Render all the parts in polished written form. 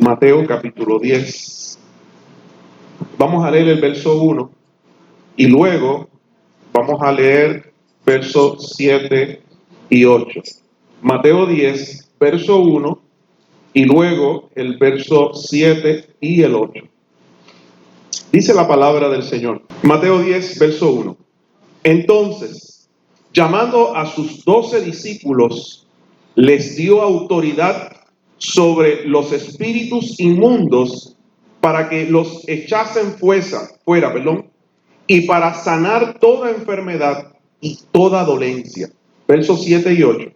Mateo capítulo 10. Vamos a leer el verso 1 y luego vamos a leer versos 7 y 8. Mateo 10, verso 1 y luego el verso 7 y el 8. Dice la palabra del Señor. Mateo 10, verso 1. Entonces, llamando a sus 12 discípulos, les dio autoridad sobre los espíritus inmundos para que los echasen fuera, y para sanar toda enfermedad y toda dolencia. Versos 7 y 8.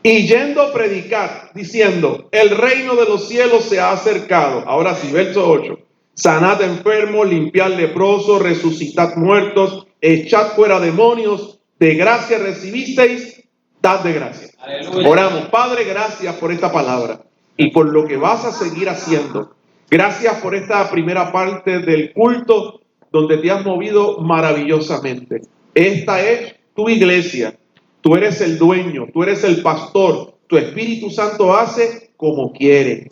Y yendo a predicar, diciendo, el reino de los cielos se ha acercado. Ahora sí, verso 8. Sanad enfermos, limpiad leprosos, resucitad muertos, echad fuera demonios, de gracia recibisteis, dad de gracia. Aleluya. Oramos, Padre, gracias por esta palabra y por lo que vas a seguir haciendo. Gracias por esta primera parte del culto donde te has movido maravillosamente. Esta es tu iglesia. Tú eres el dueño, tú eres el pastor. Tu Espíritu Santo hace como quiere.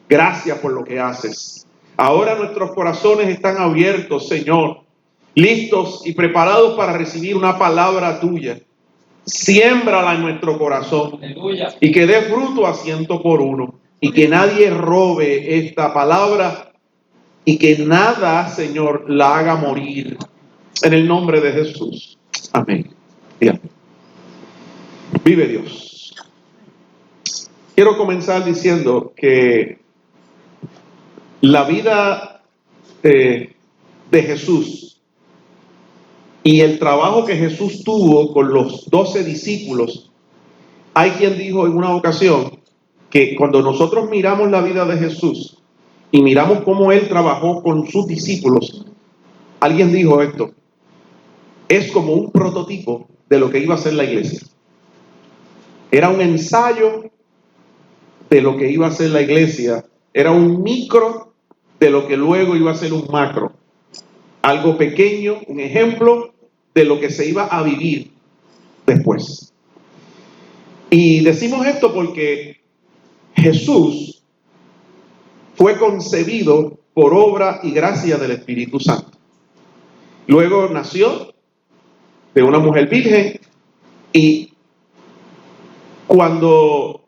Gracias por lo que haces. Ahora nuestros corazones están abiertos, Señor, listos y preparados para recibir una palabra tuya. Siémbrala en nuestro corazón. Aleluya. Y que dé fruto a 100 por 1. Y que nadie robe esta palabra y que nada, Señor, la haga morir. En el nombre de Jesús. Amén. Y amén. Vive Dios. Quiero comenzar diciendo que la vida de Jesús y el trabajo que Jesús tuvo con los 12 discípulos, hay quien dijo en una ocasión que cuando nosotros miramos la vida de Jesús y miramos cómo Él trabajó con sus discípulos, alguien dijo esto, es como un prototipo de lo que iba a ser la iglesia. Era un ensayo de lo que iba a ser la iglesia. Era un micro de lo que luego iba a ser un macro. Algo pequeño, un ejemplo de lo que se iba a vivir después. Y decimos esto porque Jesús fue concebido por obra y gracia del Espíritu Santo. Luego nació de una mujer virgen y cuando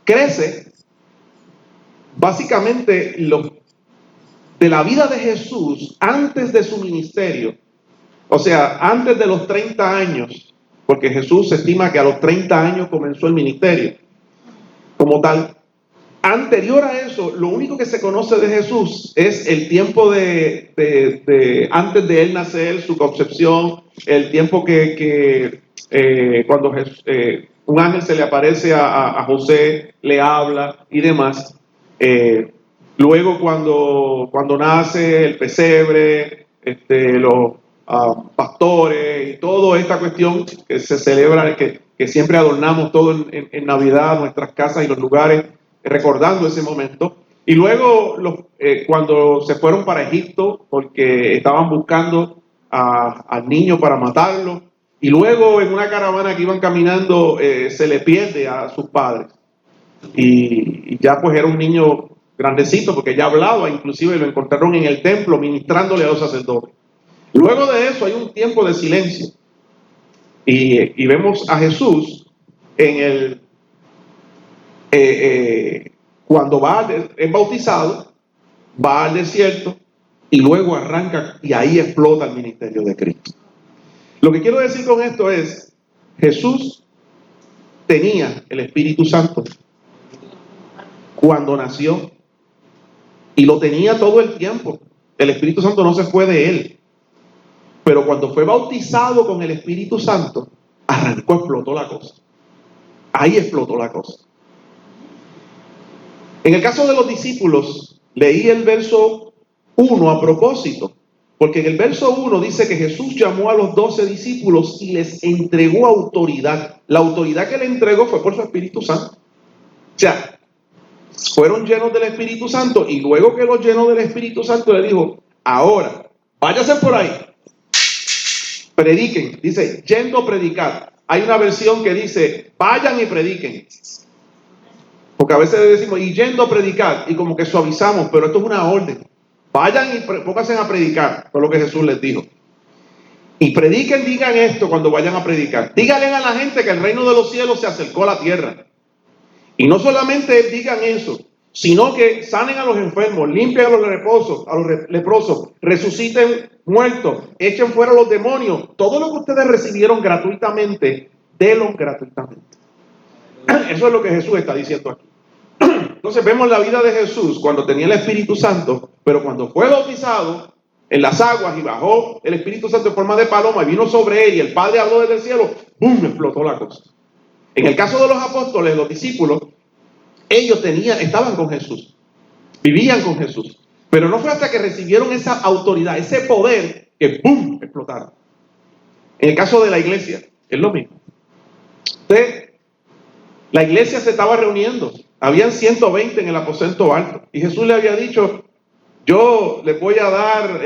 crece, básicamente de la vida de Jesús antes de su ministerio, o sea, antes de los 30 años, porque Jesús se estima que a los 30 años comenzó el ministerio como tal. Anterior a eso, lo único que se conoce de Jesús es el tiempo de antes de él nacer, su concepción, el tiempo que cuando un ángel se le aparece a José, le habla y demás. Luego cuando nace el pesebre, los pastores y toda esta cuestión que se celebra, que siempre adornamos todo en Navidad, nuestras casas y los lugares, recordando ese momento. Y luego cuando se fueron para Egipto porque estaban buscando al niño para matarlo, y luego en una caravana que iban caminando se le pierde a sus padres y ya pues era un niño grandecito porque ya hablaba, inclusive lo encontraron en el templo ministrándole a los sacerdotes. Luego de eso hay un tiempo de silencio y vemos a Jesús en cuando es bautizado, va al desierto y luego arranca y ahí explota el ministerio de Cristo. Lo que quiero decir con esto es, Jesús tenía el Espíritu Santo cuando nació y lo tenía todo el tiempo. El Espíritu Santo no se fue de él, pero cuando fue bautizado con el Espíritu Santo, arrancó, explotó la cosa. Ahí explotó la cosa. En el caso de los discípulos, leí el verso 1 a propósito, porque en el verso 1 dice que Jesús llamó a los 12 discípulos y les entregó autoridad. La autoridad que le entregó fue por su Espíritu Santo. O sea, fueron llenos del Espíritu Santo y luego que los llenó del Espíritu Santo le dijo, ahora, váyase por ahí, prediquen. Dice, yendo a predicar. Hay una versión que dice, vayan y prediquen. Porque a veces decimos, y yendo a predicar, y como que suavizamos, pero esto es una orden. Vayan y pónganse a predicar, fue lo que Jesús les dijo. Y prediquen, digan esto cuando vayan a predicar. Díganle a la gente que el reino de los cielos se acercó a la tierra. Y no solamente digan eso, sino que sanen a los enfermos, limpien a los leprosos, resuciten muertos, echen fuera a los demonios. Todo lo que ustedes recibieron gratuitamente, denlo gratuitamente. Eso es lo que Jesús está diciendo aquí. Entonces vemos la vida de Jesús cuando tenía el Espíritu Santo, pero cuando fue bautizado en las aguas y bajó el Espíritu Santo en forma de paloma y vino sobre él y el Padre habló desde el cielo, ¡bum!, explotó la cosa. En el caso de los apóstoles, los discípulos, ellos estaban con Jesús, vivían con Jesús, pero no fue hasta que recibieron esa autoridad, ese poder, que ¡bum!, explotaron. En el caso de la iglesia, es lo mismo. La iglesia se estaba reuniendo, habían 120 en el aposento alto, y Jesús le había dicho, yo les voy a dar,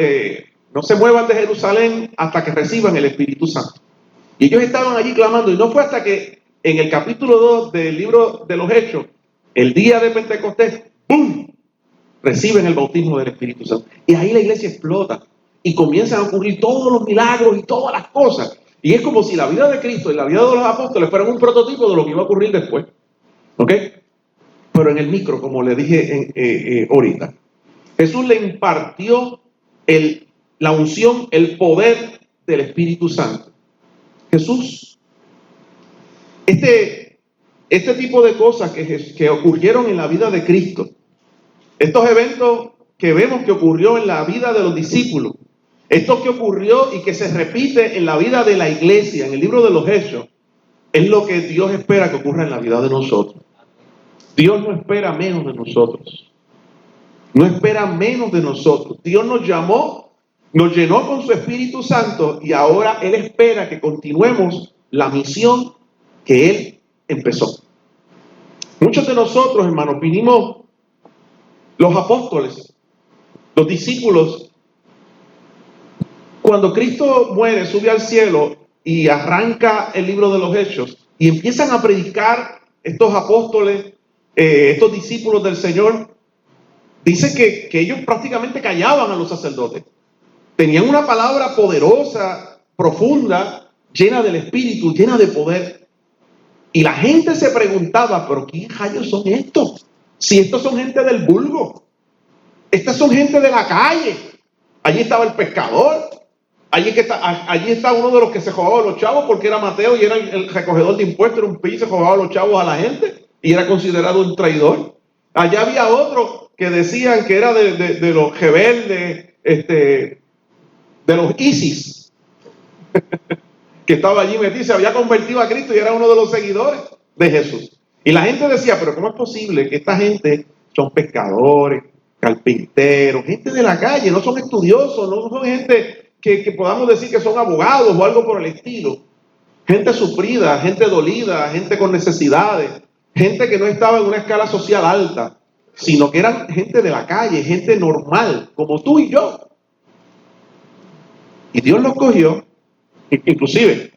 no se muevan de Jerusalén hasta que reciban el Espíritu Santo. Y ellos estaban allí clamando, y no fue hasta que en el capítulo 2 del libro de los Hechos, el día de Pentecostés, ¡bum!, reciben el bautismo del Espíritu Santo. Y ahí la iglesia explota, y comienzan a ocurrir todos los milagros y todas las cosas. Y es como si la vida de Cristo y la vida de los apóstoles fueran un prototipo de lo que iba a ocurrir después. ¿Ok? Pero en el micro, como le dije ahorita, Jesús le impartió la unción, el poder del Espíritu Santo. Jesús, este tipo de cosas que ocurrieron en la vida de Cristo, estos eventos que vemos que ocurrió en la vida de los discípulos, esto que ocurrió y que se repite en la vida de la iglesia, en el libro de los Hechos, es lo que Dios espera que ocurra en la vida de nosotros. Dios no espera menos de nosotros. No espera menos de nosotros. Dios nos llamó, nos llenó con su Espíritu Santo y ahora Él espera que continuemos la misión que Él empezó. Muchos de nosotros, hermanos, vinimos, los apóstoles, los discípulos, cuando Cristo muere, sube al cielo y arranca el libro de los Hechos y empiezan a predicar estos apóstoles, estos discípulos del Señor, dice que ellos prácticamente callaban a los sacerdotes. Tenían una palabra poderosa, profunda, llena del Espíritu, llena de poder. Y la gente se preguntaba, ¿pero quién rayos son estos? Si estos son gente del vulgo, estas son gente de la calle. Allí estaba el pescador, allí está uno de los que se robaba a los chavos porque era Mateo y era el recogedor de impuestos, era un pillo, se robaba a los chavos a la gente y era considerado un traidor. Allá había otro que decían que era de los rebeldes, de los ISIS, que estaba allí metido, se había convertido a Cristo y era uno de los seguidores de Jesús. Y la gente decía, pero ¿cómo es posible que esta gente son pescadores, carpinteros, gente de la calle, no son estudiosos, no son gente que podamos decir que son abogados o algo por el estilo? Gente sufrida, gente dolida, gente con necesidades, gente que no estaba en una escala social alta, sino que eran gente de la calle, gente normal, como tú y yo. Y Dios los cogió, inclusive.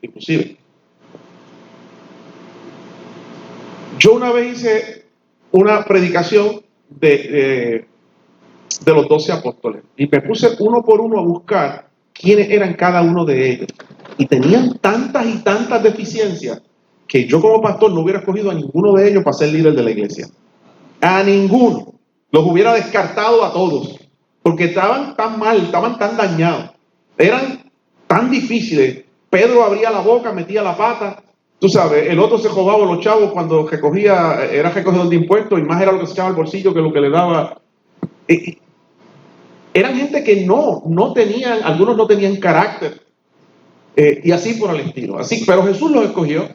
Yo una vez hice una predicación de los 12 apóstoles y me puse uno por uno a buscar quiénes eran cada uno de ellos. Y tenían tantas y tantas deficiencias que yo como pastor no hubiera escogido a ninguno de ellos para ser líder de la iglesia. A ninguno. Los hubiera descartado a todos. Porque estaban tan mal, estaban tan dañados. Eran tan difíciles. Pedro abría la boca, metía la pata. Tú sabes, el otro se robaba a los chavos cuando recogía, era recogedor de impuestos y más era lo que se echaba al bolsillo que lo que le daba. Eran gente que no tenían, algunos no tenían carácter. Y así por el estilo. Así, pero Jesús los escogió.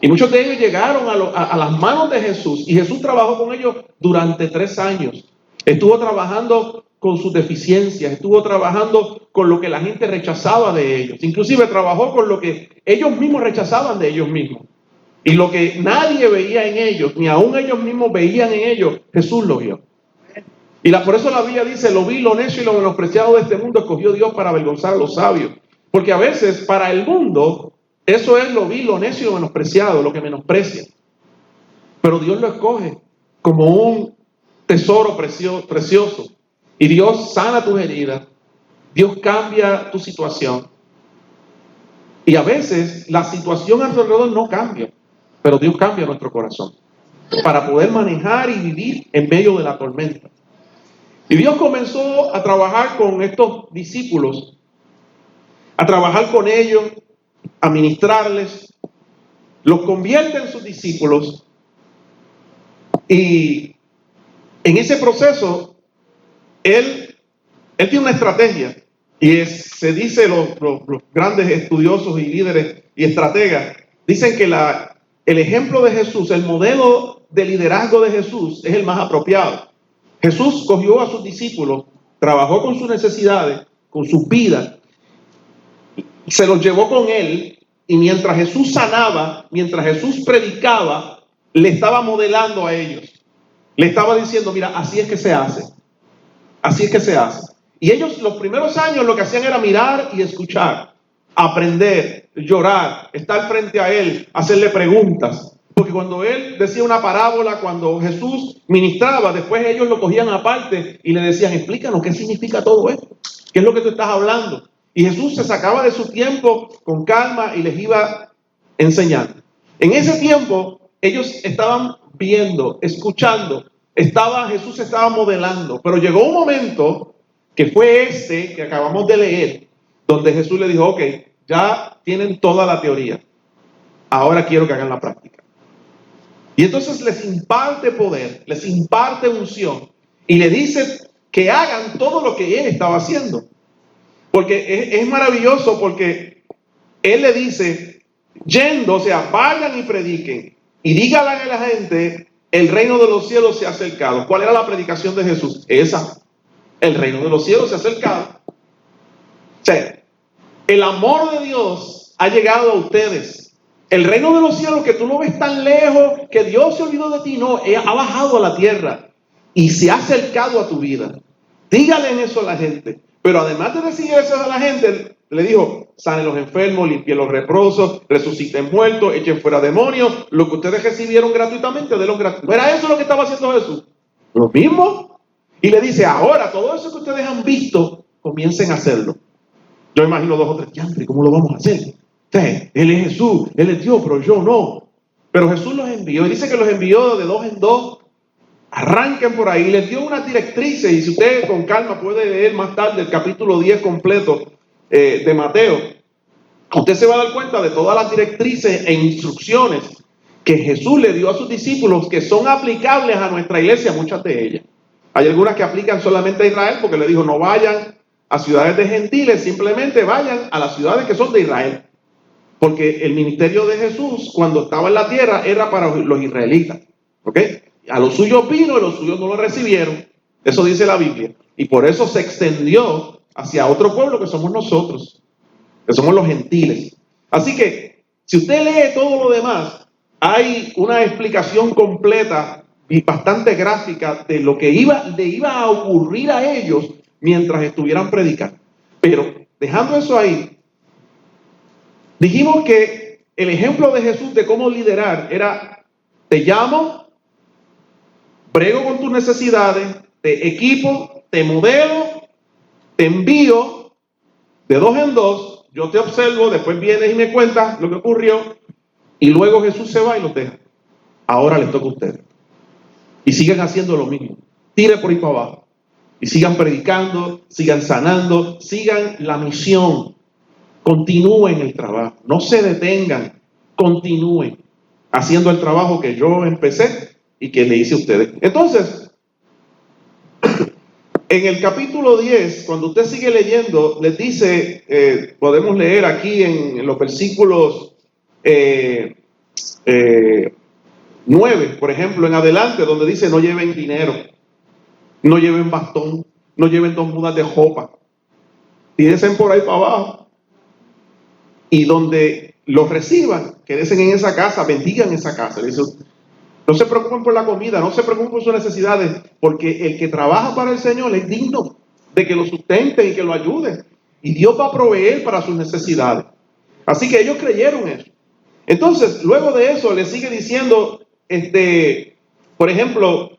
Y muchos de ellos llegaron a las manos de Jesús. Y Jesús trabajó con ellos durante 3 años. Estuvo trabajando con sus deficiencias. Estuvo trabajando con lo que la gente rechazaba de ellos. Inclusive trabajó con lo que ellos mismos rechazaban de ellos mismos. Y lo que nadie veía en ellos, ni aún ellos mismos veían en ellos, Jesús lo vio. Y por eso la Biblia dice, lo vil, lo necio y lo menospreciado de este mundo escogió Dios para avergonzar a los sabios. Porque a veces para el mundo eso es lo vil, lo necio y lo menospreciado, lo que menosprecia. Pero Dios lo escoge como un tesoro precioso. Y Dios sana tus heridas, Dios cambia tu situación. Y a veces la situación a nuestro alrededor no cambia, pero Dios cambia nuestro corazón para poder manejar y vivir en medio de la tormenta. Y Dios comenzó a trabajar con estos discípulos, a trabajar con ellos, a ministrarles, los convierte en sus discípulos. Y en ese proceso, Él tiene una estrategia. Y se dice, los grandes estudiosos y líderes y estrategas, dicen que el ejemplo de Jesús, el modelo de liderazgo de Jesús es el más apropiado. Jesús cogió a sus discípulos, trabajó con sus necesidades, con sus vidas, se los llevó con Él, y mientras Jesús sanaba, mientras Jesús predicaba, le estaba modelando a ellos. Le estaba diciendo, mira, así es que se hace. Así es que se hace. Y ellos los primeros años lo que hacían era mirar y escuchar, aprender, llorar, estar frente a Él, hacerle preguntas. Porque cuando Él decía una parábola, cuando Jesús ministraba, después ellos lo cogían aparte y le decían, explícanos qué significa todo esto. ¿Qué es lo que tú estás hablando? Y Jesús se sacaba de su tiempo con calma y les iba enseñando. En ese tiempo ellos estaban viendo, escuchando, Jesús estaba modelando, pero llegó un momento que fue que acabamos de leer, donde Jesús le dijo, ok, ya tienen toda la teoría, ahora quiero que hagan la práctica. Y entonces les imparte poder, les imparte unción y le dice que hagan todo lo que Él estaba haciendo. Porque es maravilloso, porque Él le dice, yendo, o sea, vayan y prediquen y díganle a la gente, el reino de los cielos se ha acercado. ¿Cuál era la predicación de Jesús? Esa. El reino de los cielos se ha acercado. O sea, el amor de Dios ha llegado a ustedes. El reino de los cielos, que tú no ves tan lejos, que Dios se olvidó de ti, no, ha bajado a la tierra y se ha acercado a tu vida. Dígale eso a la gente. Pero además de decir eso a la gente, le dijo, sanen los enfermos, limpien los leprosos, resuciten muertos, echen fuera demonios, lo que ustedes recibieron gratuitamente, denlo gratuitamente. ¿Era eso lo que estaba haciendo Jesús? Lo mismo. Y le dice, ahora, todo eso que ustedes han visto, comiencen a hacerlo. Yo imagino 2 o 3, ¿y cómo lo vamos a hacer? O sea, Él es Jesús, Él es Dios, pero yo no. Pero Jesús los envió, y dice que los envió de 2 en 2. Arranquen por ahí, les dio unas directrices, y si usted con calma puede leer más tarde el capítulo 10 completo de Mateo, usted se va a dar cuenta de todas las directrices e instrucciones que Jesús le dio a sus discípulos, que son aplicables a nuestra iglesia, muchas de ellas. Hay algunas que aplican solamente a Israel, porque le dijo, no vayan a ciudades de gentiles, simplemente vayan a las ciudades que son de Israel. Porque el ministerio de Jesús, cuando estaba en la tierra, era para los israelitas. ¿Ok? A los suyos vino y los suyos no lo recibieron. Eso dice la Biblia. Y por eso se extendió hacia otro pueblo que somos nosotros, que somos los gentiles. Así que, si usted lee todo lo demás, hay una explicación completa y bastante gráfica de lo que iba a ocurrir a ellos mientras estuvieran predicando. Pero, dejando eso ahí, dijimos que el ejemplo de Jesús de cómo liderar era, te llamo, brego con tus necesidades, te equipo, te modelo, te envío de 2 en 2, yo te observo, después vienes y me cuentas lo que ocurrió, y luego Jesús se va y los deja. Ahora les toca a ustedes. Y sigan haciendo lo mismo. Tire por ahí para abajo. Y sigan predicando, sigan sanando, sigan la misión. Continúen el trabajo. No se detengan. Continúen haciendo el trabajo que yo empecé y que le hice a ustedes. Entonces, en el capítulo 10, cuando usted sigue leyendo, les dice, podemos leer aquí en los versículos 9, por ejemplo, en adelante, donde dice, no lleven dinero, no lleven bastón, no lleven 2 mudas de ropa, tírense por ahí para abajo, y donde los reciban, quédense en esa casa, bendigan esa casa. Dice, no se preocupen por la comida, no se preocupen por sus necesidades, porque el que trabaja para el Señor es digno de que lo sustenten y que lo ayuden, y Dios va a proveer para sus necesidades. Así que ellos creyeron eso. Entonces, luego de eso, le sigue diciendo, Por ejemplo,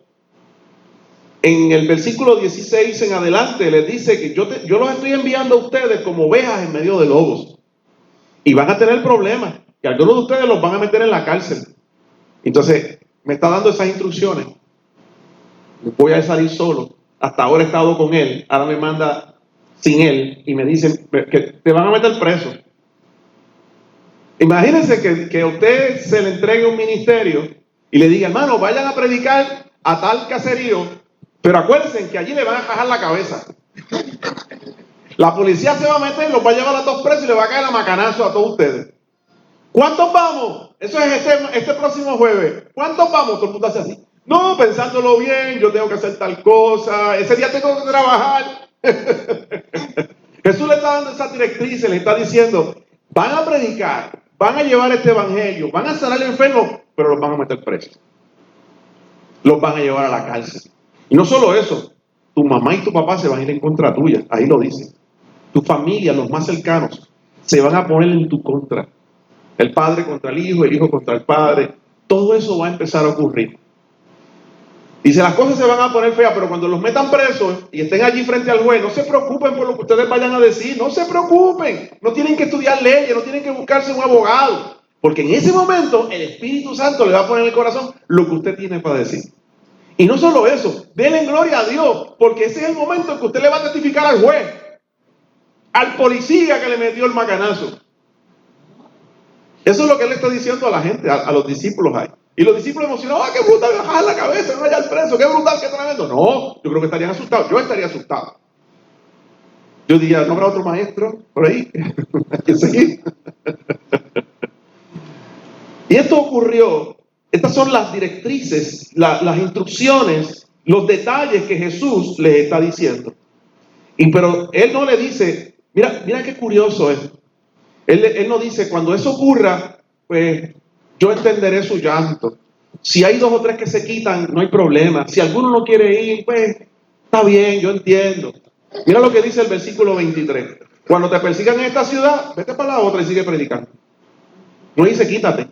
en el versículo 16 en adelante les dice que yo los estoy enviando a ustedes como ovejas en medio de lobos. Y van a tener problemas, que algunos de ustedes los van a meter en la cárcel. Entonces, me está dando esas instrucciones. Voy a salir solo. Hasta ahora he estado con él, ahora me manda sin él y me dicen que te van a meter preso. Imagínense que a usted se le entregue un ministerio y le diga, hermano, vayan a predicar a tal caserío, pero acuérdense que allí le van a rajar la cabeza. La policía se va a meter, los va a llevar a todos presos y le va a caer a macanazo a todos ustedes. ¿Cuántos vamos? Eso es este próximo jueves. ¿Cuántos vamos? Todo el mundo hace así. No, pensándolo bien, yo tengo que hacer tal cosa, ese día tengo que trabajar. Jesús le está dando esas directrices, le está diciendo, van a predicar, van a llevar este evangelio, van a sanar enfermos, pero los van a meter presos. Los van a llevar a la cárcel. Y no solo eso, tu mamá y tu papá se van a ir en contra tuya, ahí lo dice. Tu familia, los más cercanos, se van a poner en tu contra. El padre contra el hijo contra el padre. Todo eso va a empezar a ocurrir. Dice, las cosas se van a poner feas, pero cuando los metan presos y estén allí frente al juez, no se preocupen por lo que ustedes vayan a decir, no se preocupen. No tienen que estudiar leyes, no tienen que buscarse un abogado. Porque en ese momento el Espíritu Santo le va a poner en el corazón lo que usted tiene para decir. Y no solo eso, denle gloria a Dios, porque ese es el momento en que usted le va a testificar al juez, al policía que le metió el macanazo. Eso es lo que él está diciendo a la gente, a los discípulos ahí. Y los discípulos emocionados, ¡ah, qué brutal! ¡Bajar la cabeza, no vaya al preso! ¡Qué brutal, qué tremendo! No, yo creo que estarían asustados. Yo estaría asustado. Yo diría, ¿no habrá otro maestro por ahí? Hay que seguir. Y esto ocurrió. Estas son las directrices, las instrucciones, los detalles que Jesús les está diciendo. Pero él no le dice, mira qué curioso es. Él no dice, cuando eso ocurra, pues yo entenderé su llanto. Si hay 2 o 3 que se quitan, no hay problema. Si alguno no quiere ir, pues está bien, yo entiendo. Mira lo que dice el versículo 23. Cuando te persigan en esta ciudad, vete para la otra y sigue predicando. No dice quítate.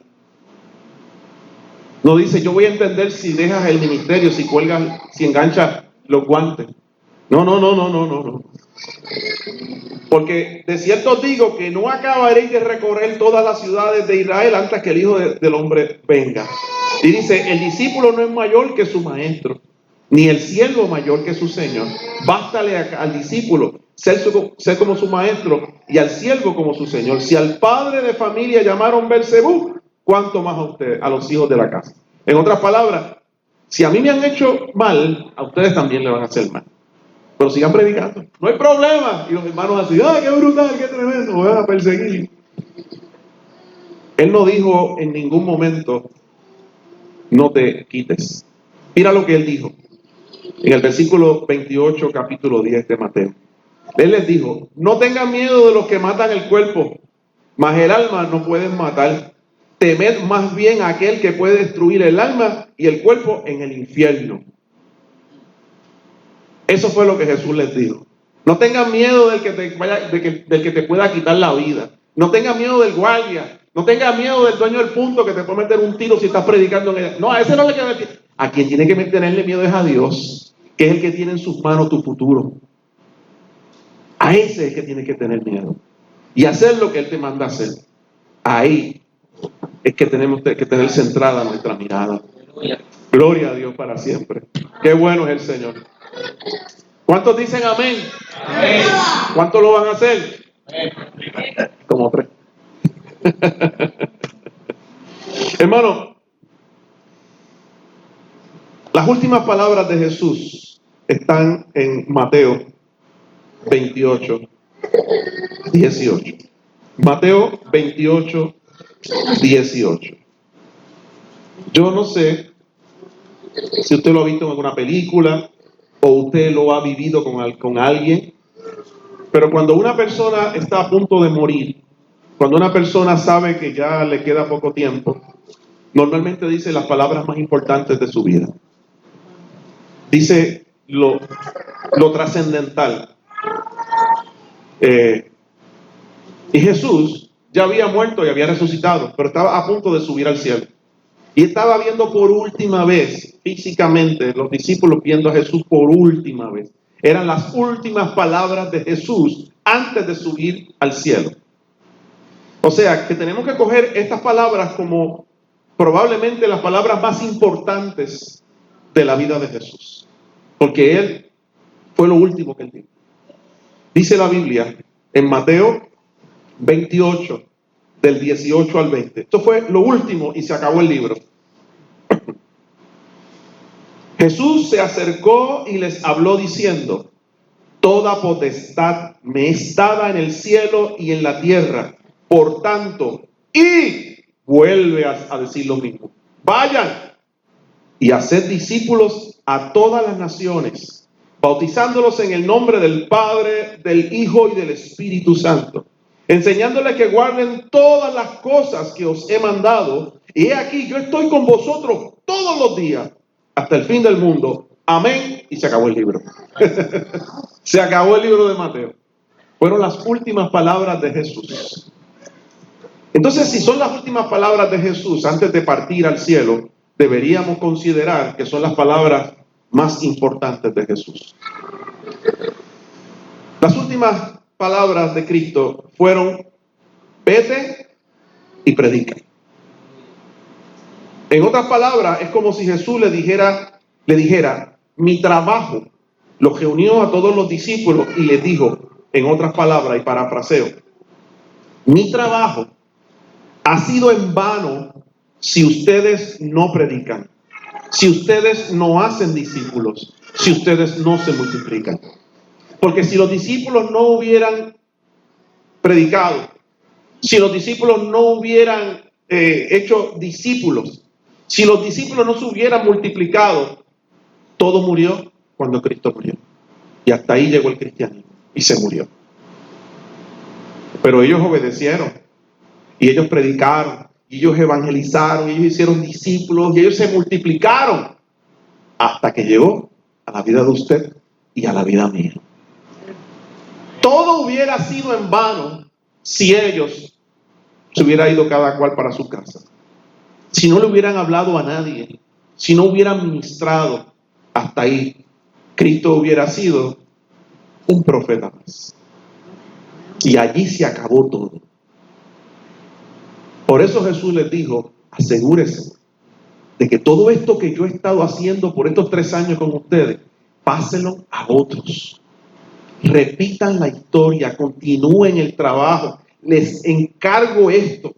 No dice yo voy a entender si dejas el ministerio, si cuelgas, si enganchas los guantes. No. Porque de cierto os digo que no acabaréis de recorrer todas las ciudades de Israel antes que el Hijo del Hombre venga. Y dice, el discípulo no es mayor que su maestro, ni el siervo mayor que su señor. Bástale al discípulo ser como su maestro y al siervo como su señor. Si al padre de familia llamaron Belzebú, ¿cuánto más a ustedes, a los hijos de la casa? En otras palabras, si a mí me han hecho mal, a ustedes también le van a hacer mal. Pero sigan predicando, no hay problema. Y los hermanos así, ¡ah, qué brutal, qué tremendo! Me van a perseguir. Él no dijo en ningún momento, no te quites. Mira lo que él dijo en el versículo 28, capítulo 10 de Mateo. Él les dijo, no tengan miedo de los que matan el cuerpo, mas el alma no pueden matar. Temed más bien a aquel que puede destruir el alma y el cuerpo en el infierno. Eso fue lo que Jesús les dijo. No tengan miedo del que te pueda quitar la vida. No tengan miedo del guardia. No tengan miedo del dueño del punto que te puede meter un tiro si estás predicando en ella. No, a ese no le queda meter. A quien tiene que tenerle miedo es a Dios, que es el que tiene en sus manos tu futuro. A ese es el que tiene que tener miedo. Y hacer lo que Él te manda hacer. Ahí es que tenemos que tener centrada nuestra mirada. Gloria a Dios para siempre. Qué bueno es el Señor. ¿Cuántos dicen amén? Amén. ¿Cuántos lo van a hacer? Amén. Como 3. Hermano, las últimas palabras de Jesús están en Mateo 28, 18. Mateo 28, 18. Yo no sé si usted lo ha visto en alguna película o usted lo ha vivido con alguien, pero cuando una persona está a punto de morir, cuando una persona sabe que ya le queda poco tiempo, normalmente dice las palabras más importantes de su vida. Dice lo trascendental. Y Jesús ya había muerto y había resucitado, pero estaba a punto de subir al cielo. y estaba viendo por última vez, físicamente, los discípulos viendo a Jesús por última vez. Eran las últimas palabras de Jesús antes de subir al cielo. O sea, que tenemos que coger estas palabras como probablemente las palabras más importantes de la vida de Jesús. Porque Él fue lo último que Él dijo. Dice la Biblia en Mateo 28, del 18 al 20. Esto fue lo último y se acabó el libro. Jesús se acercó y les habló diciendo: toda potestad me es dada en el cielo y en la tierra. Por tanto, y vuelve a decir lo mismo. Vayan y haced discípulos a todas las naciones, bautizándolos en el nombre del Padre, del Hijo y del Espíritu Santo, enseñándoles que guarden todas las cosas que os he mandado. Y he aquí, yo estoy con vosotros todos los días, hasta el fin del mundo. Amén. Y se acabó el libro. Se acabó el libro de Mateo. Fueron las últimas palabras de Jesús. Entonces, si son las últimas palabras de Jesús antes de partir al cielo, deberíamos considerar que son las palabras más importantes de Jesús. Las últimas palabras de Cristo fueron: vete y predica. En otras palabras, es como si Jesús le dijera, mi trabajo. Los reunió a todos los discípulos y les dijo, en otras palabras, y parafraseo: mi trabajo ha sido en vano si ustedes no predican, si ustedes no hacen discípulos, si ustedes no se multiplican. Porque si los discípulos no hubieran predicado, si los discípulos no hubieran hecho discípulos, si los discípulos no se hubieran multiplicado, todo murió cuando Cristo murió. Y hasta ahí llegó el cristianismo y se murió. Pero ellos obedecieron y ellos predicaron y ellos evangelizaron y ellos hicieron discípulos y ellos se multiplicaron hasta que llegó a la vida de usted y a la vida mía. Todo hubiera sido en vano si ellos se hubiera ido cada cual para su casa, si no le hubieran hablado a nadie, si no hubieran ministrado. Hasta ahí Cristo hubiera sido un profeta más, y allí se acabó todo. Por eso Jesús les dijo: asegúrese de que todo esto que yo he estado haciendo por estos 3 años con ustedes, páselo a otros. Repitan la historia, continúen el trabajo. Les encargo esto.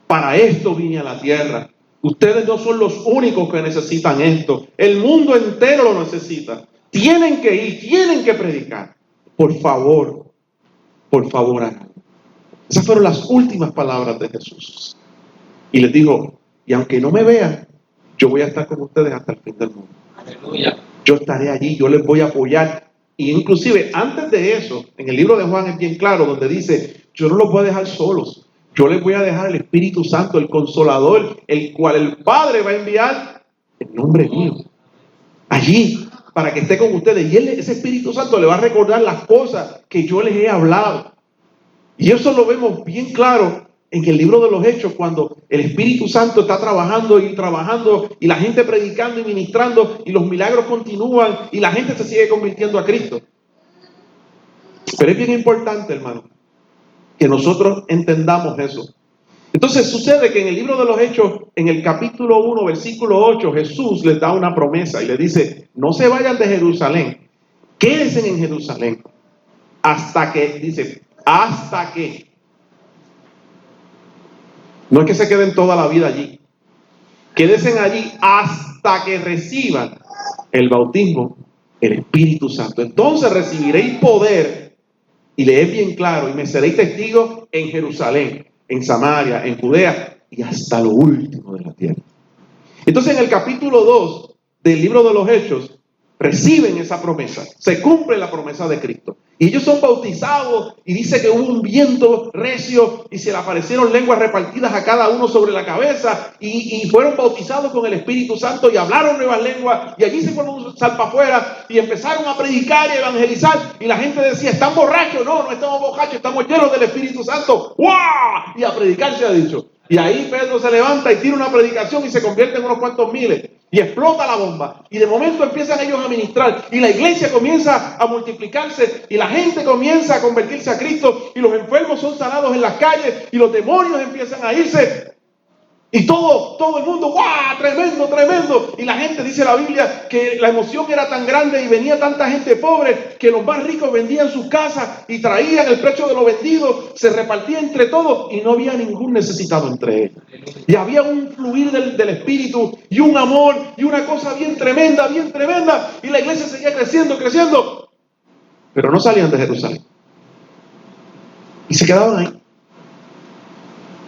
Para esto vine a la tierra. Ustedes no son los únicos que necesitan esto. El mundo entero lo necesita. Tienen que ir, tienen que predicar. Por favor, háganlo. Esas fueron las últimas palabras de Jesús. Y les dijo: y aunque no me vean, yo voy a estar con ustedes hasta el fin del mundo. Aleluya. Yo estaré allí, yo les voy a apoyar. Y inclusive antes de eso, en el libro de Juan es bien claro, donde dice: yo no los voy a dejar solos. Yo les voy a dejar el Espíritu Santo, el Consolador, el cual el Padre va a enviar en nombre mío. Allí, para que esté con ustedes. Y ese Espíritu Santo le va a recordar las cosas que yo les he hablado. Y eso lo vemos bien claro en el libro de los Hechos, cuando el Espíritu Santo está trabajando y la gente predicando y ministrando y los milagros continúan y la gente se sigue convirtiendo a Cristo. Pero es bien importante, hermano, que nosotros entendamos eso. Entonces sucede que en el libro de los Hechos, en el capítulo 1, versículo 8, Jesús les da una promesa y le dice: no se vayan de Jerusalén, quédense en Jerusalén hasta que, dice, hasta que. No es que se queden toda la vida allí. Quédense allí hasta que reciban el bautismo, el Espíritu Santo. Entonces recibiréis poder, y leed bien claro, y me seréis testigos en Jerusalén, en Samaria, en Judea y hasta lo último de la tierra. Entonces en el capítulo 2 del libro de los Hechos reciben esa promesa, se cumple la promesa de Cristo. Y ellos son bautizados y dice que hubo un viento recio y se le aparecieron lenguas repartidas a cada uno sobre la cabeza y fueron bautizados con el Espíritu Santo y hablaron nuevas lenguas y allí se fueron salpa afuera y empezaron a predicar y evangelizar y la gente decía: ¿están borrachos? No, no estamos borrachos, estamos llenos del Espíritu Santo. ¡Wow! Y a predicar se ha dicho. Y ahí Pedro se levanta y tira una predicación y se convierte en unos cuantos miles. Y explota la bomba. Y de momento empiezan ellos a ministrar. Y la iglesia comienza a multiplicarse. Y la gente comienza a convertirse a Cristo. Y los enfermos son sanados en las calles. Y los demonios empiezan a irse. Y todo el mundo, ¡guau! Tremendo, tremendo. Y la gente, dice la Biblia, que la emoción era tan grande y venía tanta gente pobre que los más ricos vendían sus casas y traían el precio de lo vendido, se repartía entre todos y no había ningún necesitado entre ellos. Y había un fluir del Espíritu y un amor y una cosa bien tremenda, bien tremenda. Y la iglesia seguía creciendo, creciendo. Pero no salían de Jerusalén. Y se quedaban ahí.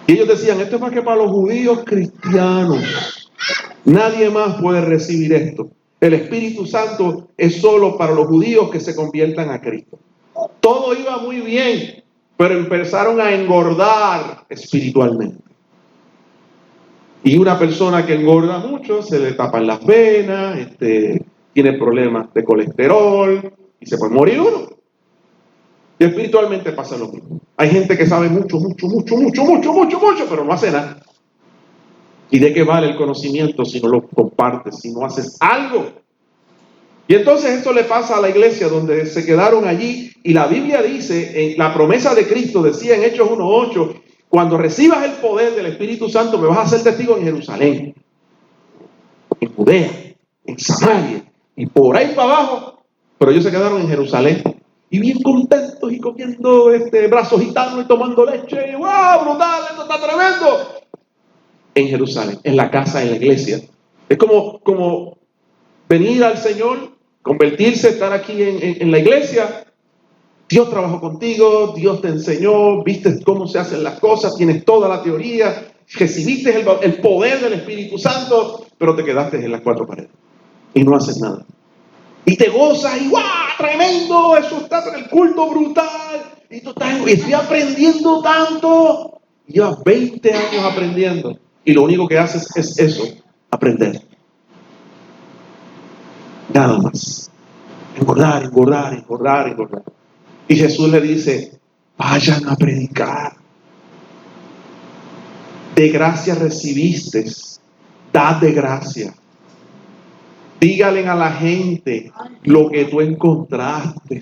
Y ellos decían, esto es más que para los judíos cristianos. Nadie más puede recibir esto. El Espíritu Santo es solo para los judíos que se conviertan a Cristo. Todo iba muy bien, pero empezaron a engordar espiritualmente. Y una persona que engorda mucho, se le tapan las venas, tiene problemas de colesterol y se puede morir uno. Y espiritualmente pasa lo mismo. Hay gente que sabe mucho, pero no hace nada. ¿Y de qué vale el conocimiento si no lo compartes, si no haces algo? Y entonces esto le pasa a la iglesia donde se quedaron allí. Y la Biblia dice, en la promesa de Cristo, decía en Hechos 1:8, cuando recibas el poder del Espíritu Santo me vas a hacer testigo en Jerusalén, en Judea, en Samaria y por ahí para abajo. Pero ellos se quedaron en Jerusalén. Y bien contentos y comiendo brazos gitanos y tomando leche. Y ¡wow! ¡Brutal! ¡Esto está tremendo! En Jerusalén, en la casa, en la iglesia. Es como venir al Señor, convertirse, estar aquí en la iglesia. Dios trabajó contigo, Dios te enseñó, viste cómo se hacen las cosas, tienes toda la teoría, recibiste el poder del Espíritu Santo, pero te quedaste en las cuatro paredes y no haces nada. Y te gozas y ¡guau! ¡Tremendo! Eso está en el culto brutal. Y tú estás, estoy aprendiendo tanto. Llevas 20 años aprendiendo. Y lo único que haces es eso, aprender. Nada más. Engordar, engordar, engordar, engordar. Y Jesús le dice, vayan a predicar. De gracia recibiste, dad de gracia. Díganle a la gente lo que tú encontraste.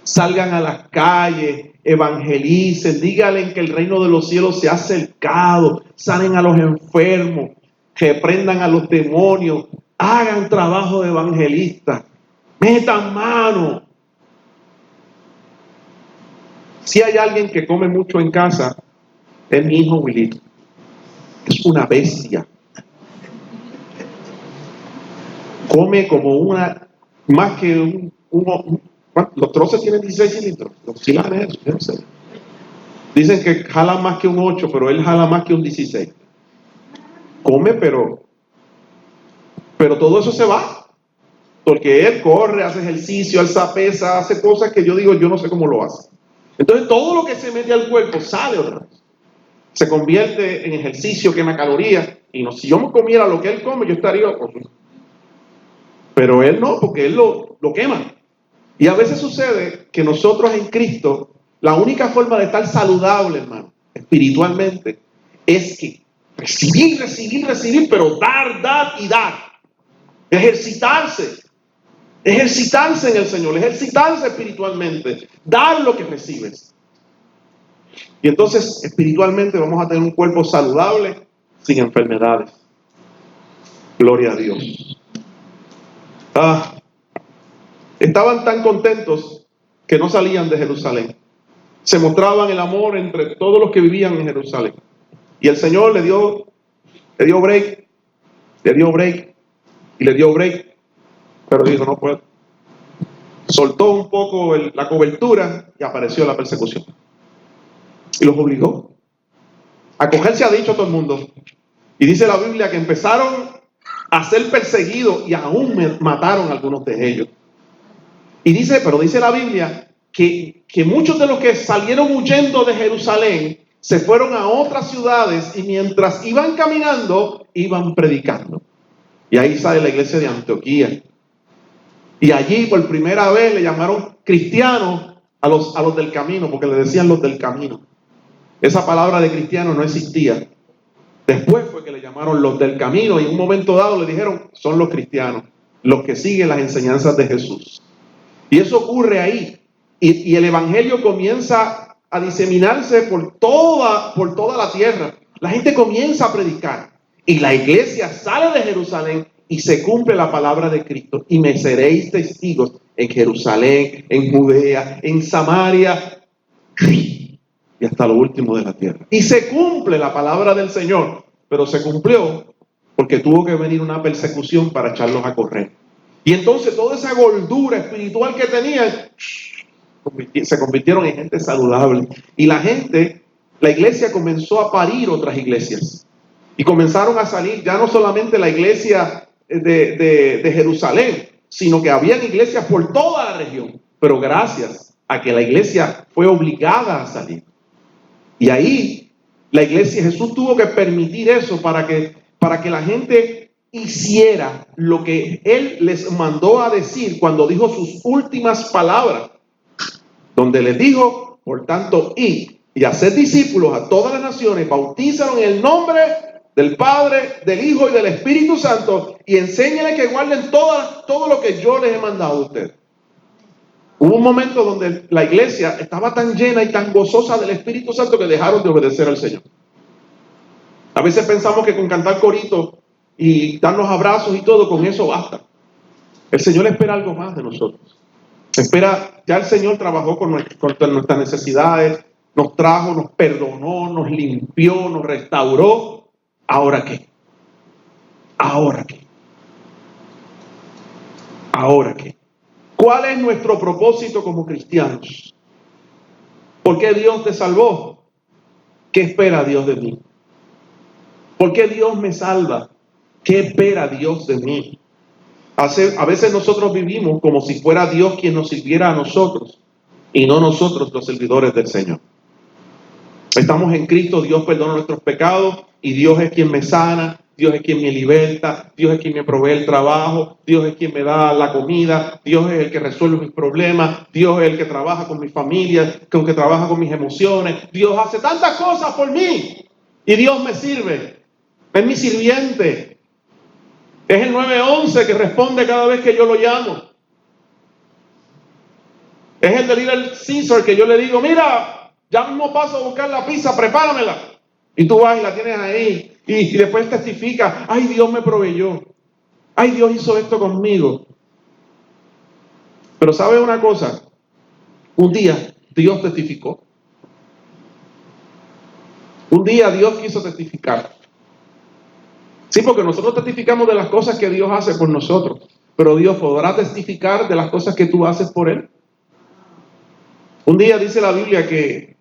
Salgan a las calles, evangelicen, díganle que el reino de los cielos se ha acercado, sanen a los enfermos, reprendan a los demonios, hagan trabajo de evangelista, metan mano. Si hay alguien que come mucho en casa, es mi hijo Wilito. Es una bestia. Come como una, más que los troces tienen 16 cilindros, los cilanes, yo no sé. Dicen que jala más que un 8, pero él jala más que un 16. Come, pero todo eso se va. Porque él corre, hace ejercicio, alza pesa, hace cosas que yo digo, yo no sé cómo lo hace. Entonces todo lo que se mete al cuerpo sale otra vez. Se convierte en ejercicio, quema calorías. Y no, si yo me comiera lo que él come, yo estaría... Pero él no, porque él lo quema. Y a veces sucede que nosotros en Cristo, la única forma de estar saludable, hermano, espiritualmente, es que recibir, pero dar y dar. Ejercitarse en el Señor, ejercitarse espiritualmente, dar lo que recibes. Y entonces, espiritualmente vamos a tener un cuerpo saludable, sin enfermedades. Gloria a Dios. Estaban tan contentos que no salían de Jerusalén. Se mostraban el amor entre todos los que vivían en Jerusalén. Y el Señor le dio break, pero dijo, no puedo. Soltó un poco la cobertura y apareció la persecución. Y los obligó a cogerse a dicho todo el mundo. Y dice la Biblia que empezaron a ser perseguidos y aún mataron a algunos de ellos. Y dice la Biblia que muchos de los que salieron huyendo de Jerusalén se fueron a otras ciudades y mientras iban caminando, iban predicando. Y ahí sale la iglesia de Antioquía. Y allí por primera vez le llamaron cristianos a los del camino, porque le decían los del camino. Esa palabra de cristiano no existía Después fue que le llamaron los del camino y en un momento dado le dijeron, son los cristianos, los que siguen las enseñanzas de Jesús. Y eso ocurre ahí. Y el evangelio comienza a diseminarse por toda la tierra. La gente comienza a predicar. Y la iglesia sale de Jerusalén y se cumple la palabra de Cristo. Y me seréis testigos en Jerusalén, en Judea, en Samaria y hasta lo último de la tierra. Y se cumple la palabra del Señor. Pero se cumplió porque tuvo que venir una persecución para echarlos a correr. Y entonces toda esa gordura espiritual que tenían se convirtieron en gente saludable. Y la iglesia comenzó a parir otras iglesias. Y comenzaron a salir ya no solamente la iglesia de Jerusalén, sino que habían iglesias por toda la región. Pero gracias a que la iglesia fue obligada a salir. Y ahí la iglesia, Jesús tuvo que permitir eso para que la gente hiciera lo que Él les mandó a decir cuando dijo sus últimas palabras, donde les dijo, por tanto, id y haced discípulos a todas las naciones, bautízalos en el nombre del Padre, del Hijo y del Espíritu Santo, y enséñenles que guarden todo lo que yo les he mandado a ustedes. Hubo un momento donde la iglesia estaba tan llena y tan gozosa del Espíritu Santo que dejaron de obedecer al Señor. A veces pensamos que con cantar coritos y darnos abrazos y todo, con eso basta. El Señor espera algo más de nosotros. Ya el Señor trabajó con nuestras necesidades, nos trajo, nos perdonó, nos limpió, nos restauró. ¿Ahora qué? ¿Ahora qué? ¿Ahora qué? ¿Cuál es nuestro propósito como cristianos? ¿Por qué Dios te salvó? ¿Qué espera Dios de mí? ¿Por qué Dios me salva? ¿Qué espera Dios de mí? A veces nosotros vivimos como si fuera Dios quien nos sirviera a nosotros y no nosotros los servidores del Señor. Estamos en Cristo, Dios perdona nuestros pecados y Dios es quien me sana, Dios es quien me liberta, Dios es quien me provee el trabajo, Dios es quien me da la comida, Dios es el que resuelve mis problemas, Dios es el que trabaja con mi familia, el que trabaja con mis emociones. Dios hace tantas cosas por mí y Dios me sirve, es mi sirviente. Es el 911 que responde cada vez que yo lo llamo. Es el de Little Caesar que yo le digo, mira, ya mismo paso a buscar la pizza, prepáramela. Y tú vas y la tienes ahí. Y después testifica, ay, Dios me proveyó. Ay, Dios hizo esto conmigo. Pero ¿sabe una cosa? Un día Dios testificó. Un día Dios quiso testificar. Sí, porque nosotros testificamos de las cosas que Dios hace por nosotros. Pero Dios podrá testificar de las cosas que tú haces por Él. Un día dice la Biblia que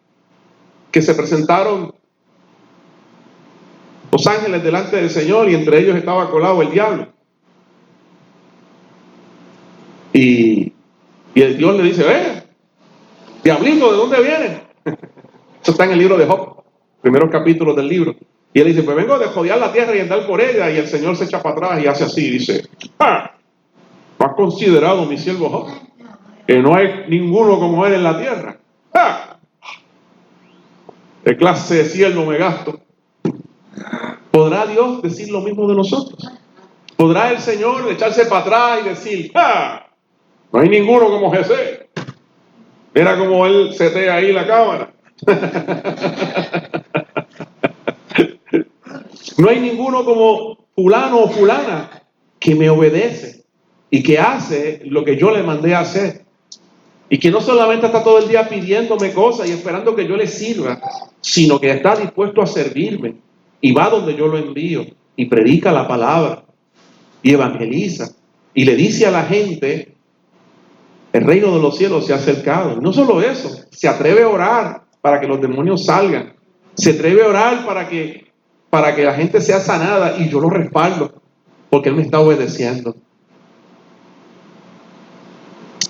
se presentaron los ángeles delante del Señor y entre ellos estaba colado el diablo. Y el Dios le dice, diablito, ¿de dónde vienes? Eso está en el libro de Job, primeros capítulos del libro. Y él dice, pues vengo de jodear la tierra y andar por ella. Y el Señor se echa para atrás y hace así, y dice, ¿no has considerado, mi siervo Job, que no hay ninguno como él en la tierra? ¿Qué clase de siervo me gasto? ¿Podrá Dios decir lo mismo de nosotros? ¿Podrá el Señor echarse para atrás y decir, no hay ninguno como Jesús? Mira cómo él setea ahí la cámara. No hay ninguno como fulano o fulana que me obedece y que hace lo que yo le mandé a hacer. Y que no solamente está todo el día pidiéndome cosas y esperando que yo le sirva, sino que está dispuesto a servirme y va donde yo lo envío y predica la palabra y evangeliza y le dice a la gente, el reino de los cielos se ha acercado. Y no solo eso, se atreve a orar para que los demonios salgan, se atreve a orar para que la gente sea sanada, y yo lo respaldo porque él me está obedeciendo.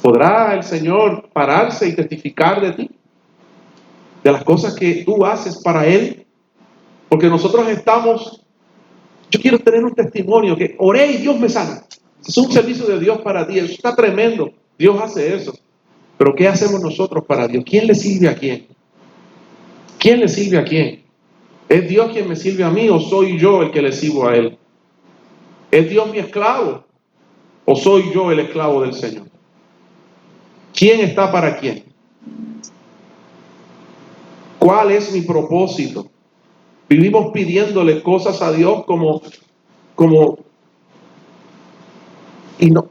¿Podrá el Señor pararse y testificar de ti? De las cosas que tú haces para Él. Porque nosotros yo quiero tener un testimonio que oré y Dios me sana. Es un servicio de Dios para ti, eso está tremendo. Dios hace eso. Pero ¿qué hacemos nosotros para Dios? ¿Quién le sirve a quién? ¿Quién le sirve a quién? ¿Es Dios quien me sirve a mí o soy yo el que le sirvo a Él? ¿Es Dios mi esclavo o soy yo el esclavo del Señor? ¿Quién está para quién? ¿Cuál es mi propósito? Vivimos pidiéndole cosas a Dios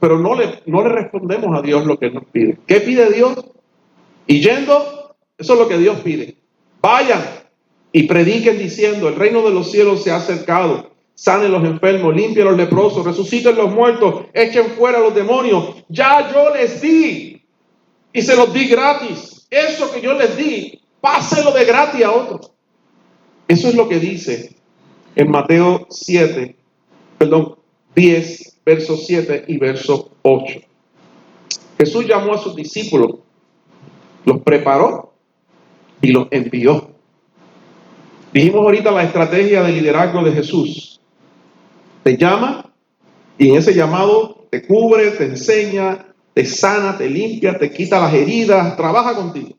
pero no le respondemos a Dios lo que nos pide. ¿Qué pide Dios? Y yendo, eso es lo que Dios pide. Vayan y prediquen diciendo, el reino de los cielos se ha acercado. Sanen los enfermos, limpien los leprosos, resuciten los muertos, echen fuera los demonios. Ya yo les di y se los di gratis. Eso que yo les di, páselo de gratis a otros. Eso es lo que dice en Mateo 10, versos 7 y verso 8. Jesús llamó a sus discípulos, los preparó y los envió. Dijimos ahorita la estrategia de liderazgo de Jesús. Te llama y en ese llamado te cubre, te enseña, te sana, te limpia, te quita las heridas, trabaja contigo.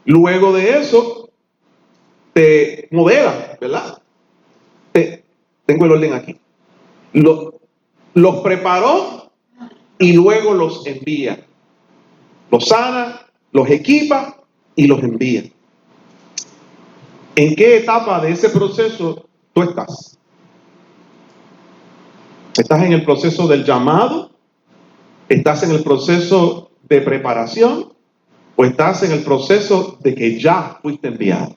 Luego de eso, te modela, ¿verdad? Tengo el orden aquí. Los preparó y luego los envía. Los sana, los equipa y los envía. ¿En qué etapa de ese proceso tú estás? ¿Estás en el proceso del llamado? ¿Estás en el proceso de preparación? ¿O estás en el proceso de que ya fuiste enviado?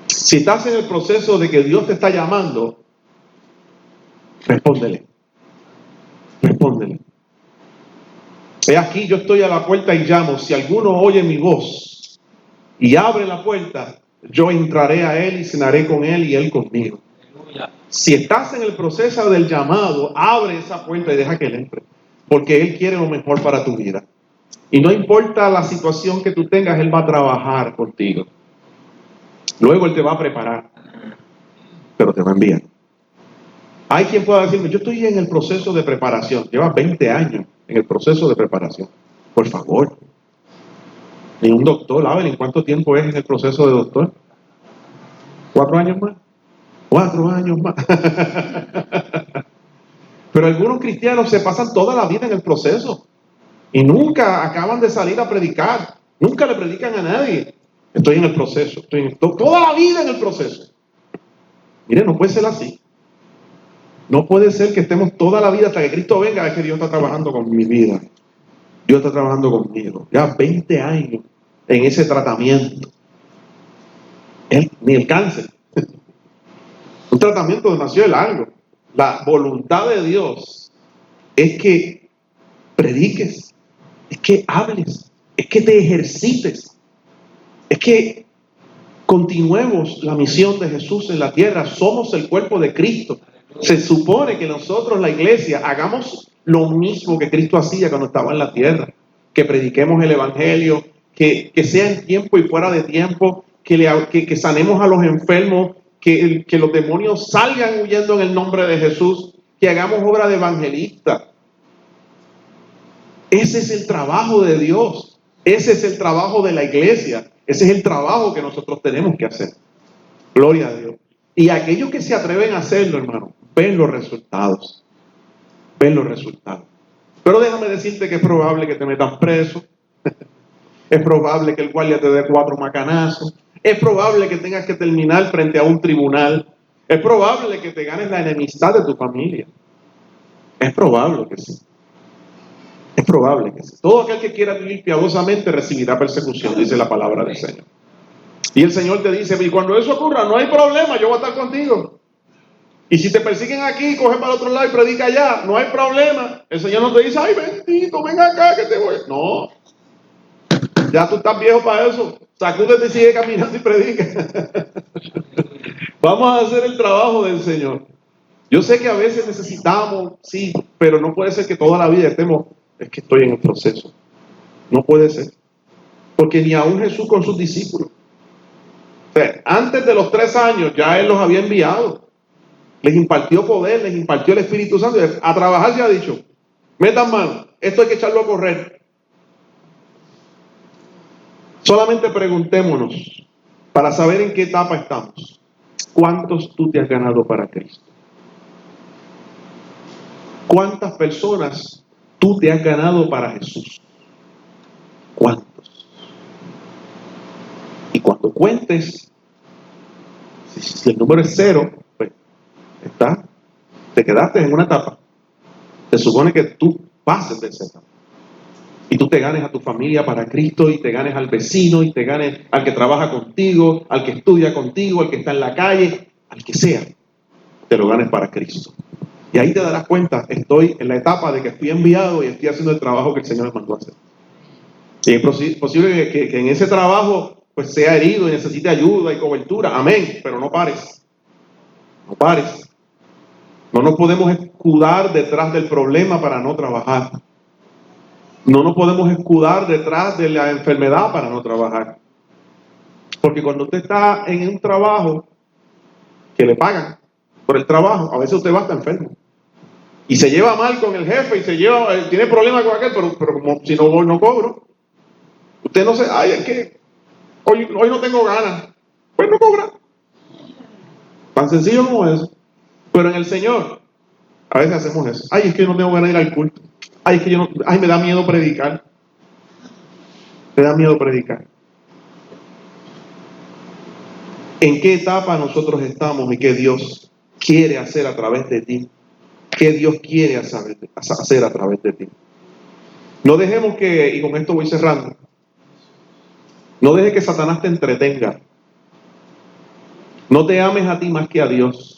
Si estás en el proceso de que Dios te está llamando, respóndele. Respóndele. He aquí, yo estoy a la puerta y llamo. Si alguno oye mi voz y abre la puerta, yo entraré a él y cenaré con él y él conmigo. Si estás en el proceso del llamado, abre esa puerta y deja que él entre, porque él quiere lo mejor para tu vida. Y no importa la situación que tú tengas, él va a trabajar contigo. Luego él te va a preparar, pero te va a enviar. Hay quien pueda decirme, yo estoy en el proceso de preparación. Llevas 20 años en el proceso de preparación. Por favor. Ni un doctor, ¿en cuánto tiempo es en el proceso de doctor? 4 años más. 4 años más. Pero algunos cristianos se pasan toda la vida en el proceso y nunca acaban de salir a predicar. Nunca le predican a nadie. Estoy en el proceso. Toda la vida en el proceso. Mire, no puede ser así. No puede ser que estemos toda la vida hasta que Cristo venga. Es que Dios está trabajando con mi vida. Dios está trabajando conmigo. Ya 20 años en ese tratamiento. Ni el cáncer. Un tratamiento demasiado largo. La voluntad de Dios es que prediques, es que hables, es que te ejercites, es que continuemos la misión de Jesús en la tierra. Somos el cuerpo de Cristo. Se supone que nosotros, la iglesia, hagamos lo mismo que Cristo hacía cuando estaba en la tierra. Que prediquemos el evangelio, que sea en tiempo y fuera de tiempo, que sanemos a los enfermos, que los demonios salgan huyendo en el nombre de Jesús, que hagamos obra de evangelista. Ese es el trabajo de Dios. Ese es el trabajo de la iglesia. Ese es el trabajo que nosotros tenemos que hacer. Gloria a Dios. Y aquellos que se atreven a hacerlo, hermano, ven los resultados. Ven los resultados. Pero déjame decirte que es probable que te metas preso. Es probable que el guardia te dé 4 macanazos. Es probable que tengas que terminar frente a un tribunal. Es probable que te ganes la enemistad de tu familia. Es probable que sí. Es probable que sí. Todo aquel que quiera vivir piadosamente recibirá persecución, dice la palabra del Señor. Y el Señor te dice, y cuando eso ocurra, no hay problema, yo voy a estar contigo. Y si te persiguen aquí, coge para el otro lado y predica allá, no hay problema. El Señor no te dice, ay bendito, ven acá que te voy. No, ya tú estás viejo para eso. Sacúdete y sigue caminando y predica. Vamos a hacer el trabajo del Señor. Yo sé que a veces necesitamos, sí, pero no puede ser que toda la vida estemos, es que estoy en el proceso. No puede ser. Porque ni aún Jesús con sus discípulos. O sea, antes de los 3 años ya Él los había enviado. Les impartió poder, les impartió el Espíritu Santo. A trabajar se ha dicho, metan mano, esto hay que echarlo a correr. Solamente preguntémonos, para saber en qué etapa estamos. ¿Cuántos tú te has ganado para Cristo? ¿Cuántas personas tú te has ganado para Jesús? ¿Cuántos? Y cuando cuentes, si el número es 0, pues te quedaste en una etapa. Se supone que tú pases de esa etapa. Y tú te ganes a tu familia para Cristo, y te ganes al vecino, y te ganes al que trabaja contigo, al que estudia contigo, al que está en la calle, al que sea, te lo ganes para Cristo. Y ahí te darás cuenta, estoy en la etapa de que fui enviado y estoy haciendo el trabajo que el Señor me mandó a hacer. Y es posible que en ese trabajo pues sea herido y necesite ayuda y cobertura, amén, pero no pares. No pares. No nos podemos escudar detrás del problema para no trabajar. No nos podemos escudar detrás de la enfermedad para no trabajar. Porque cuando usted está en un trabajo que le pagan por el trabajo, a veces usted va a estar enfermo. Y se lleva mal con el jefe y tiene problemas con aquel, pero como si no cobro. Usted no se, ay, es que hoy no tengo ganas. Pues no cobra. Tan sencillo como eso. Pero en el Señor, a veces hacemos eso. Ay, es que yo no tengo ganas de ir al culto. Ay, es que me da miedo predicar. Me da miedo predicar. ¿En qué etapa nosotros estamos y qué Dios quiere hacer a través de ti? ¿Qué Dios quiere hacer a través de ti? No dejemos y con esto voy cerrando, no dejes que Satanás te entretenga. No te ames a ti más que a Dios.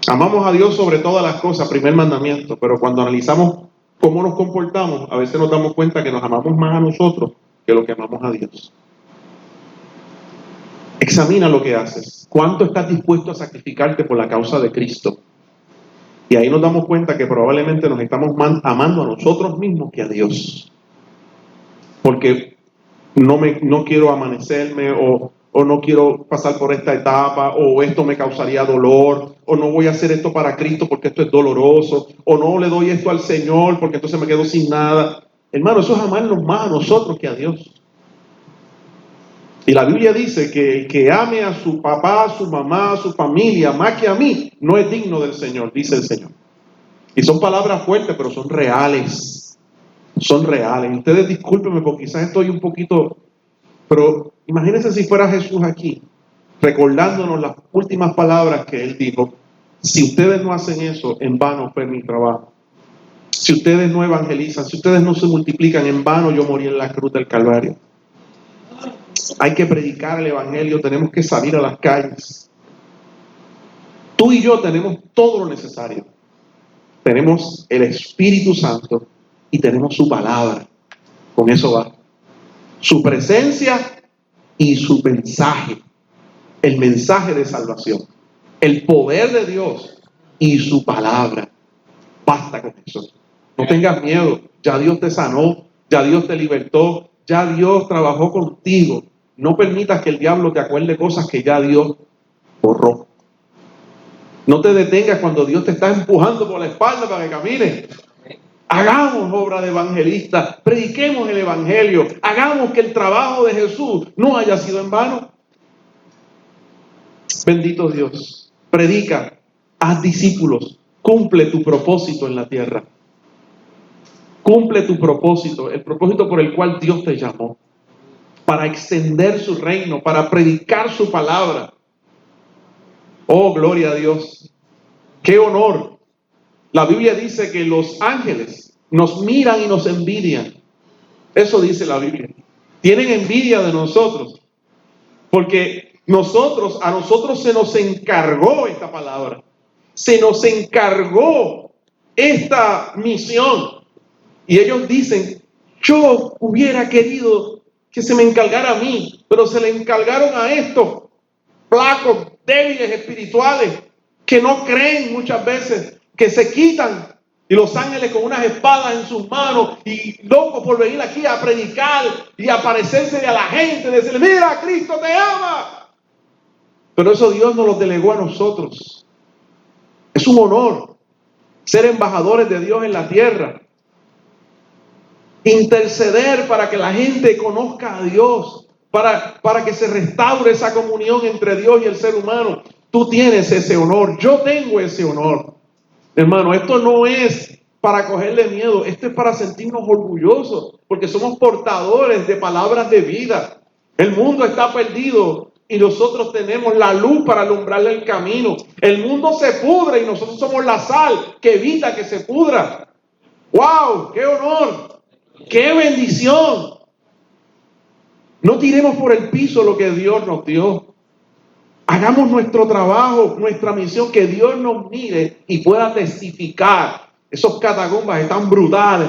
Amamos a Dios sobre todas las cosas, primer mandamiento, pero cuando analizamos cómo nos comportamos, a veces nos damos cuenta que nos amamos más a nosotros que lo que amamos a Dios. Examina lo que haces. ¿Cuánto estás dispuesto a sacrificarte por la causa de Cristo? Y ahí nos damos cuenta que probablemente nos estamos amando a nosotros mismos que a Dios. Porque no quiero amanecerme o no quiero pasar por esta etapa, o esto me causaría dolor, o no voy a hacer esto para Cristo porque esto es doloroso, o no le doy esto al Señor porque entonces me quedo sin nada. Hermano, eso es amarnos más a nosotros que a Dios. Y la Biblia dice que el que ame a su papá, a su mamá, a su familia, más que a mí, no es digno del Señor, dice el Señor. Y son palabras fuertes, pero son reales. Son reales. Ustedes discúlpenme porque quizás estoy un poquito... Pero imagínense si fuera Jesús aquí, recordándonos las últimas palabras que Él dijo. Si ustedes no hacen eso, en vano fue mi trabajo. Si ustedes no evangelizan, si ustedes no se multiplican, en vano yo morí en la cruz del Calvario. Hay que predicar el Evangelio, tenemos que salir a las calles. Tú y yo tenemos todo lo necesario. Tenemos el Espíritu Santo y tenemos su palabra. Con eso va. Su presencia y su mensaje. El mensaje de salvación. El poder de Dios y su palabra. Basta con eso. No tengas miedo. Ya Dios te sanó. Ya Dios te libertó. Ya Dios trabajó contigo. No permitas que el diablo te acuerde cosas que ya Dios borró. No te detengas cuando Dios te está empujando por la espalda para que camines. Hagamos obra de evangelista, prediquemos el evangelio, hagamos que el trabajo de Jesús no haya sido en vano. Bendito Dios, predica, haz discípulos, cumple tu propósito en la tierra. Cumple tu propósito, el propósito por el cual Dios te llamó, para extender su reino, para predicar su palabra. Oh, gloria a Dios. ¡Qué honor! La Biblia dice que los ángeles nos miran y nos envidian. Eso dice la Biblia. Tienen envidia de nosotros. Porque a nosotros se nos encargó esta palabra. Se nos encargó esta misión. Y ellos dicen, yo hubiera querido que se me encargara a mí, pero se le encargaron a estos flacos, débiles espirituales, que no creen muchas veces, que se quitan, y los ángeles con unas espadas en sus manos y locos por venir aquí a predicar y aparecerse a la gente, decirle, mira, Cristo te ama. Pero eso Dios nos lo delegó a nosotros. Es un honor ser embajadores de Dios en la tierra, interceder para que la gente conozca a Dios, para que se restaure esa comunión entre Dios y el ser humano. Tú tienes ese honor, yo tengo ese honor. Hermano, esto no es para cogerle miedo, esto es para sentirnos orgullosos, porque somos portadores de palabras de vida. El mundo está perdido y nosotros tenemos la luz para alumbrarle el camino. El mundo se pudre y nosotros somos la sal que evita que se pudra. ¡Wow! ¡Qué honor! ¡Qué bendición! No tiremos por el piso lo que Dios nos dio. Hagamos nuestro trabajo, nuestra misión, que Dios nos mire y pueda testificar. Esos catacumbas están brutales.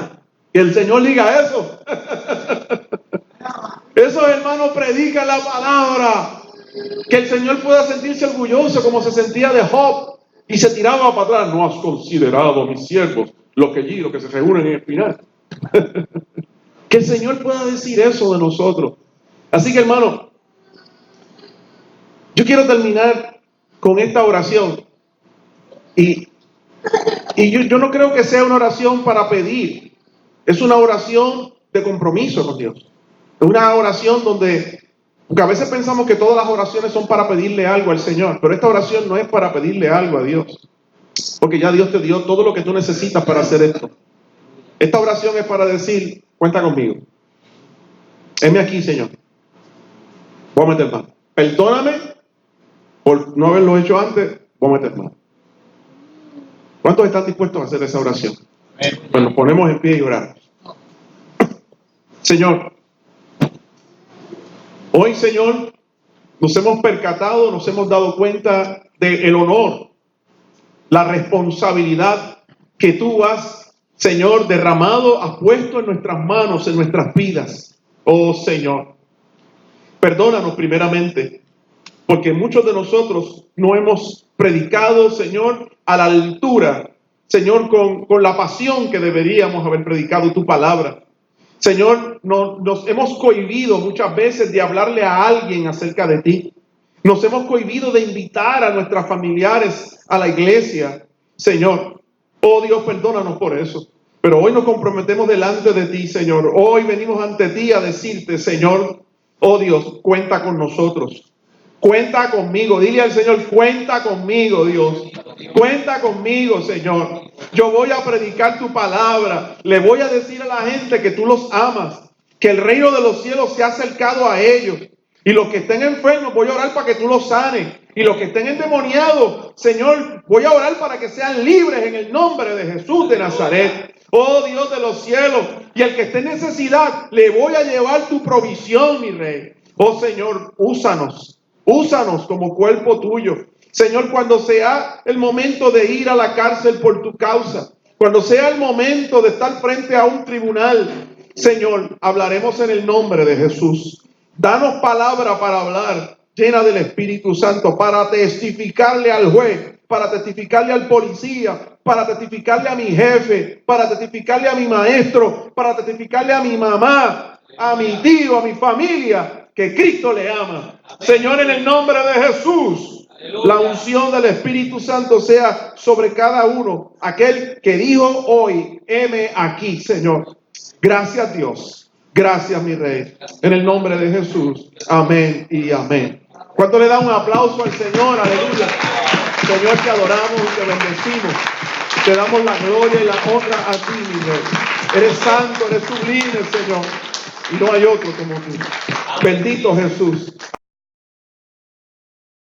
Que el Señor diga eso. Esos hermanos predican la palabra. Que el Señor pueda sentirse orgulloso como se sentía de Job y se tiraba para atrás. No has considerado a mis siervos, los que se reúnen en el final. Que el Señor pueda decir eso de nosotros. Así que, hermano, yo quiero terminar con esta oración. Y yo no creo que sea una oración para pedir. Es una oración de compromiso con Dios. Es una oración porque a veces pensamos que todas las oraciones son para pedirle algo al Señor, pero esta oración no es para pedirle algo a Dios, porque ya Dios te dio todo lo que tú necesitas para hacer esto. Esta oración es para decir, cuenta conmigo. Heme aquí, Señor. Voy a meter mano. Perdóname por no haberlo hecho antes. Voy a meter mano. ¿Cuántos están dispuestos a hacer esa oración? Pues nos ponemos en pie y oramos. Señor, hoy, Señor, nos hemos percatado, nos hemos dado cuenta del honor, la responsabilidad que tú has, Señor, derramado, has puesto en nuestras manos, en nuestras vidas. Oh, Señor, perdónanos primeramente, porque muchos de nosotros no hemos predicado, Señor, a la altura, Señor, con la pasión que deberíamos haber predicado tu palabra. Señor, nos hemos cohibido muchas veces de hablarle a alguien acerca de ti. Nos hemos cohibido de invitar a nuestros familiares a la iglesia. Señor, oh Dios, perdónanos por eso. Pero hoy nos comprometemos delante de ti, Señor. Hoy venimos ante ti a decirte, Señor, oh Dios, cuenta con nosotros. Cuenta conmigo. Dile al Señor, cuenta conmigo, Dios. Cuenta conmigo, Señor. Yo voy a predicar tu palabra. Le voy a decir a la gente que tú los amas, que el reino de los cielos se ha acercado a ellos. Y los que estén enfermos, voy a orar para que tú los sanes. Y los que estén endemoniados, Señor, voy a orar para que sean libres en el nombre de Jesús de Nazaret. Oh Dios de los cielos. Y el que esté en necesidad, le voy a llevar tu provisión, mi Rey. Oh Señor, úsanos. Úsanos como cuerpo tuyo. Señor, cuando sea el momento de ir a la cárcel por tu causa, cuando sea el momento de estar frente a un tribunal, Señor, hablaremos en el nombre de Jesús. Danos palabra para hablar, llena del Espíritu Santo, para testificarle al juez, para testificarle al policía, para testificarle a mi jefe, para testificarle a mi maestro, para testificarle a mi mamá, a mi tío, a mi familia, que Cristo le ama. Señor, en el nombre de Jesús, la unción del Espíritu Santo sea sobre cada uno. Aquel que dijo hoy, heme aquí, Señor. Gracias, Dios. Gracias, mi Rey. En el nombre de Jesús. Amén y amén. ¿Cuánto le da un aplauso al Señor? Aleluya. Señor, te adoramos y te bendecimos. Te damos la gloria y la honra a ti, mi Rey. Eres santo, eres sublime, Señor. Y no hay otro como tú. Bendito Jesús.